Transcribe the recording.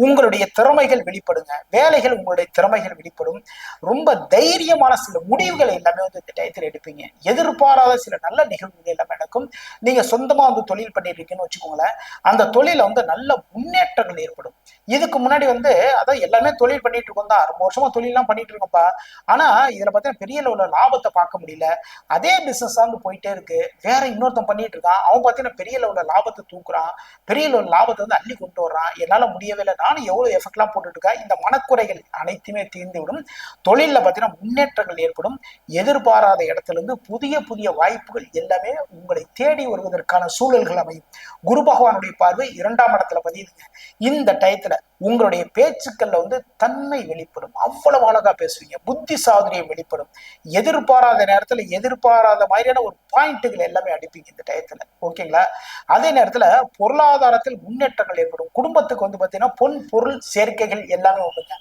உங்களுடைய திறமைகள் வெளிப்படுங்க. வேலைகள் உங்களுடைய திறமைகள் வெளிப்படும். ரொம்ப தைரியமான சில முடிவுகளை எல்லாமே வந்து இந்த டயத்தில் எடுப்பீங்க. எதிர்பாராத சில நல்ல நிகழ்வுகள் எல்லாமே நடக்கும். நீங்க சொந்தமா வந்து தொழில் பண்ணிட்டு இருக்கீங்கன்னு வச்சுக்கோங்களேன். அந்த தொழில வந்து நல்ல முன்னேற்றங்கள் ஏற்படும். இதுக்கு முன்னாடி வந்து அதான் எல்லாமே தொழில் பண்ணிட்டு இருக்கோம் தான். ரொம்ப வருஷமா தொழில்லாம் பண்ணிட்டு இருக்கோம்ப்பா. ஆனா இதுல பார்த்தீங்கன்னா பெரிய லெவல்ல லாபத்தை பார்க்க முடியல. அதே பிசினஸ் வந்து போயிட்டே இருக்கு. வேற இன்னொருத்தன் பண்ணிட்டு இருக்கான். அவன் பார்த்தீங்கன்னா பெரிய லெவல்ல லாபத்தை தூக்குறான். பெரிய லெவல் லாபத்தை வந்து அள்ளி கொண்டு வர்றான். என்னால முடியவே இல்லை. நானும் எவ்வளவு எஃபெக்ட்லாம் போட்டுட்டு இருக்கேன். இந்த மனக்குறைகள் அனைத்துமே தீர்ந்துவிடும். தொழில பார்த்தீங்கன்னா முன்னேற்றங்கள் ஏற்படும். எதிர்பாராத இடத்துல இருந்து புதிய புதிய வாய்ப்புகள் எல்லாமே உங்களை தேடி வருவதற்கான சூழல்கள் அமையும். குரு பகவானுடைய பார்வை 2ஆம் இடத்துல பதியுதுங்க. இந்த டயத்துல உங்களுடைய பேச்சுக்கள்ல வந்து தன்மை வெளிப்படும். அவ்வளவு அழகா பேசுவீங்க. புத்தி சாதுரியம் வெளிப்படும். எதிர்பாராத நேரத்துல எதிர்பாராத மாதிரியான ஒரு பாயிண்ட்டுகள் எல்லாமே அடிப்பீங்க இந்த டயத்துல. ஓகேங்களா? அதே நேரத்துல பொருளாதாரத்தில் முன்னேற்றங்கள் ஏற்படும். குடும்பத்துக்கு வந்து பாத்தீங்கன்னா பொன் பொருள் சேர்க்கைகள் எல்லாமே உண்டுங்க.